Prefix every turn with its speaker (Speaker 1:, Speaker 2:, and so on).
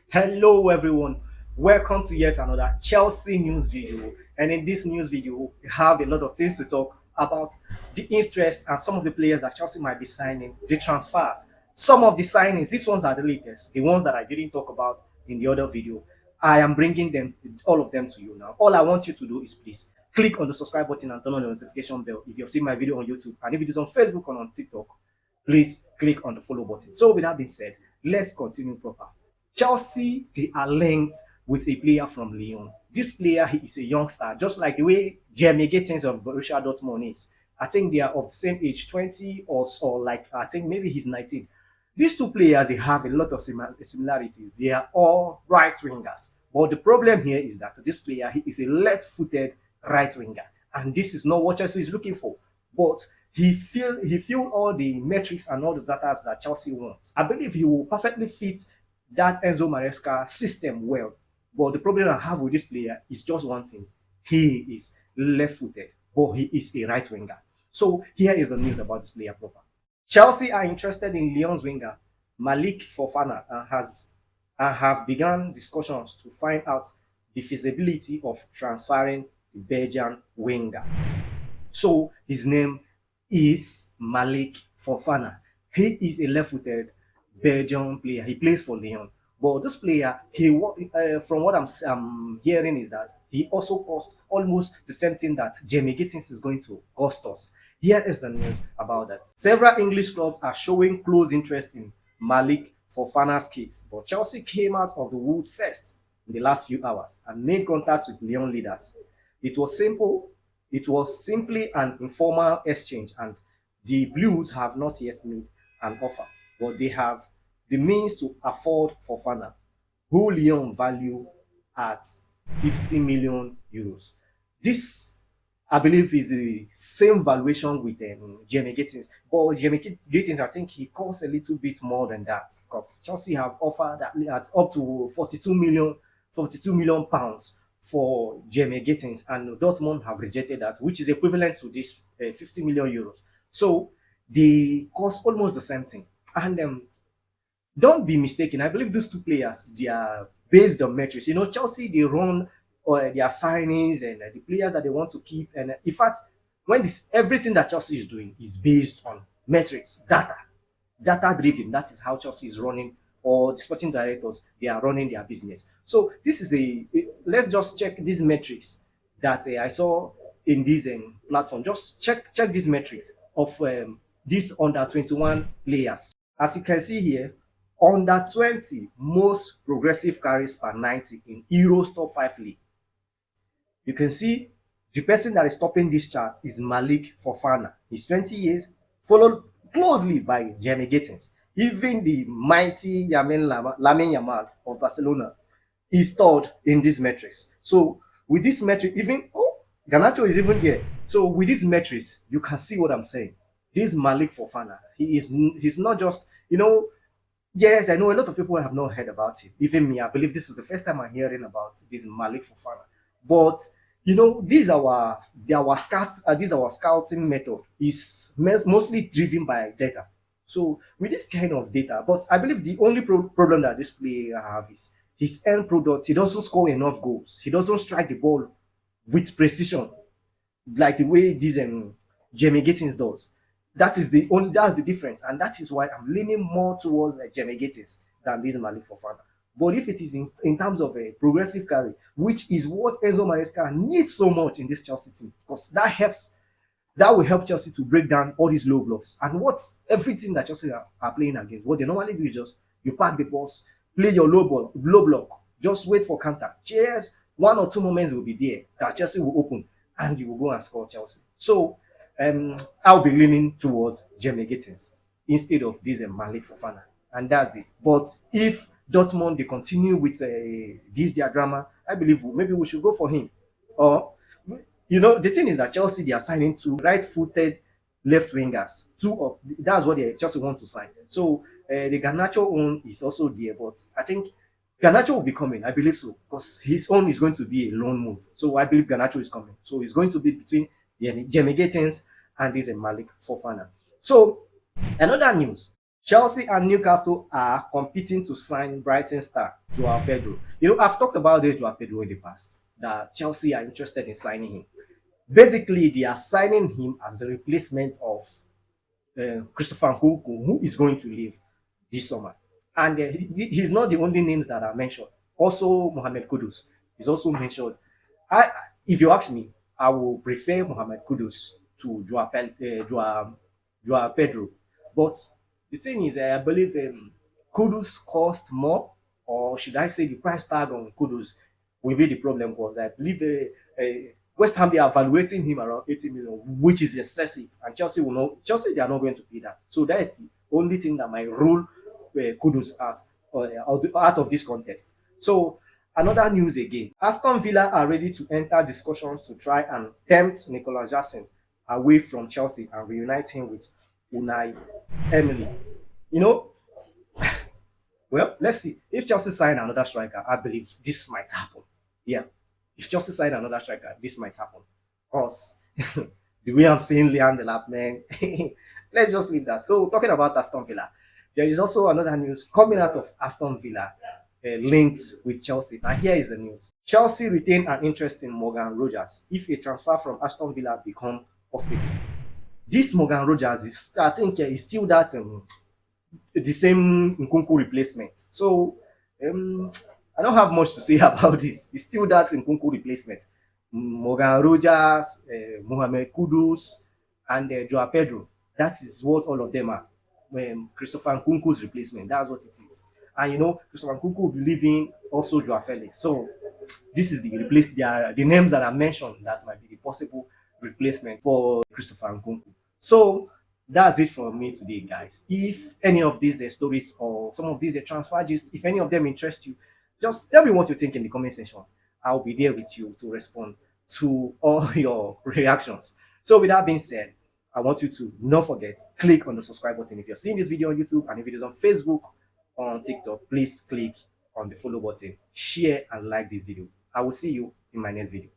Speaker 1: Hello everyone, welcome to yet another Chelsea news video. And in this news video, we have a lot of things to talk about: the interest and some of the players that Chelsea might be signing, the transfers, some of the signings. These ones are the latest, the ones that I didn't talk about in the other video. I am bringing them, all of them, to you now. All I want you to do is please click on the subscribe button and turn on the notification bell if you're seeing my video on YouTube, and if it is on Facebook or on TikTok, please click on the follow button. So with that being said, let's continue proper. Chelsea, they are linked with a player from Lyon. This player, he is a youngster, just like the way Jeremy Gittins of Borussia Dortmund is. I think they are of the same age, 20 or like, I think maybe he's 19. These two players, they have a lot of similarities. They are all right wingers. But the problem here is that this player, he is a left-footed right winger. And this is not what Chelsea is looking for. But he filled all the metrics and all the data that Chelsea wants. I believe he will perfectly fit that Enzo Maresca system well. But the problem I have with this player is just one thing. He is left-footed, but he is a right winger. So here is the news about this player proper. Chelsea are interested in Lyon's winger Malick Fofana and have begun discussions to find out the feasibility of transferring the Belgian winger. So his name is Malick Fofana. He is a left-footed Belgian player. He plays for Lyon. But this player, from what I'm hearing, is that he also cost almost the same thing that Jamie Gittins is going to cost us. Here is the news about that. Several English clubs are showing close interest in Malick Fofana's case, but Chelsea came out of the wood first in the last few hours and made contact with Lyon leaders. It was simple. It was simply an informal exchange, and the Blues have not yet made an offer, but they have the means to afford Fofana, who Lyon value at 50 million euros. This, I believe, is the same valuation with Jamie Gittins. But Jamie Gittins, I think he costs a little bit more than that, because Chelsea have offered at up to 42 million pounds for Jamie Gittins, and Dortmund have rejected that, which is equivalent to this 50 million euros. So they cost almost the same thing. And don't be mistaken, I believe these two players, they are based on metrics. Chelsea, they run their signings and the players that they want to keep. And in fact, everything that Chelsea is doing is based on metrics, data driven. That is how Chelsea is running, or the sporting directors, they are running their business. So this is let's just check these metrics that I saw in this platform. Just check these metrics of these under 21 players. As you can see here, under 20 most progressive carries per 90 in Euro's top 5 league. You can see the person that is topping this chart is Malick Fofana. He's 20 years, followed closely by Jamie Gittins. Even the mighty Lamine Yamal of Barcelona is third in these metrics. So with this metric, Garnacho is even there. So with these metrics, you can see what I'm saying. This Malick Fofana, he's not just, yes, I know a lot of people have not heard about it. Even me, I believe this is the first time I'm hearing about this Malick Fofana. But these are our scouting method is mostly driven by data. So with this kind of data, but I believe the only problem that this player have is his end product. He doesn't score enough goals. He doesn't strike the ball with precision like the way this Jamie Gittins does. That's the difference, and that is why I'm leaning more towards Jamie Gittins than this Malick Fofana. But if it is in terms of a progressive carry, which is what Enzo Maresca needs so much in this Chelsea team, because that will help Chelsea to break down all these low blocks. And everything that Chelsea are playing against, what they normally do is just you pack the balls, play your low block, just wait for counter. Cheers, one or two moments will be there that Chelsea will open, and you will go and score Chelsea. So I'll be leaning towards Jamie Gittins instead of this Malick Fofana, and that's it. But if Dortmund they continue with this their drama, I believe maybe we should go for him. Or the thing is that Chelsea, they are signing two right-footed left wingers. That's what Chelsea want to sign. So the Garnacho own is also there, but I think Garnacho will be coming. I believe so, because his own is going to be a loan move. So I believe Garnacho is coming. So it's going to be between Jamie Gittins and this Malick Fofana. So another news: Chelsea and Newcastle are competing to sign Brighton star João Pedro. I've talked about this João Pedro in the past, that Chelsea are interested in signing him. Basically, they are signing him as a replacement of Christopher Nkunku, who is going to leave this summer. And he's not the only names that are mentioned. Also, Mohamed Kudus is also mentioned. If you ask me, I will prefer Mohamed Kudus to Joao Pedro. But the thing is, I believe Kudus cost more, or should I say the price tag on Kudus will be the problem, because I believe West Ham, they are evaluating him around 80 million, which is excessive, and Chelsea they are not going to pay that. So that is the only thing that might rule Kudus out of this contest. So another news again, Aston Villa are ready to enter discussions to try and tempt Nicolas Jackson away from Chelsea and reunite him with Unai Emery. You know, well, let's see. If Chelsea sign another striker, I believe this might happen. Yeah, if Chelsea sign another striker, this might happen. Because the way I'm seeing Leon Delap, man, let's just leave that. So, talking about Aston Villa, there is also another news coming out of Aston Villa linked with Chelsea. And here is the news. Chelsea retain an interest in Morgan Rogers if a transfer from Aston Villa become possible. This Morgan Rogers is, I think, is still that the same Nkunku replacement. So I don't have much to say about this. It's still that Nkunku replacement. Morgan Rogers, Mohamed Kudus, and Joao Pedro. That is what all of them are. Christopher Nkunku's replacement. That's what it is. And Christopher Nkunku will be leaving, also Joao Felix. So this is the names that I mentioned that might be the possible replacement for Christopher Nkunku. So that's it from me today, guys. If any of these stories or some of these transfer gist, if any of them interest you, just tell me what you think in the comment section. I'll be there with you to respond to all your reactions. So with that being said, I want you to not forget, click on the subscribe button if you're seeing this video on YouTube, and if it is on Facebook or on TikTok, please click on the follow button, share and like this video. I will see you in my next video.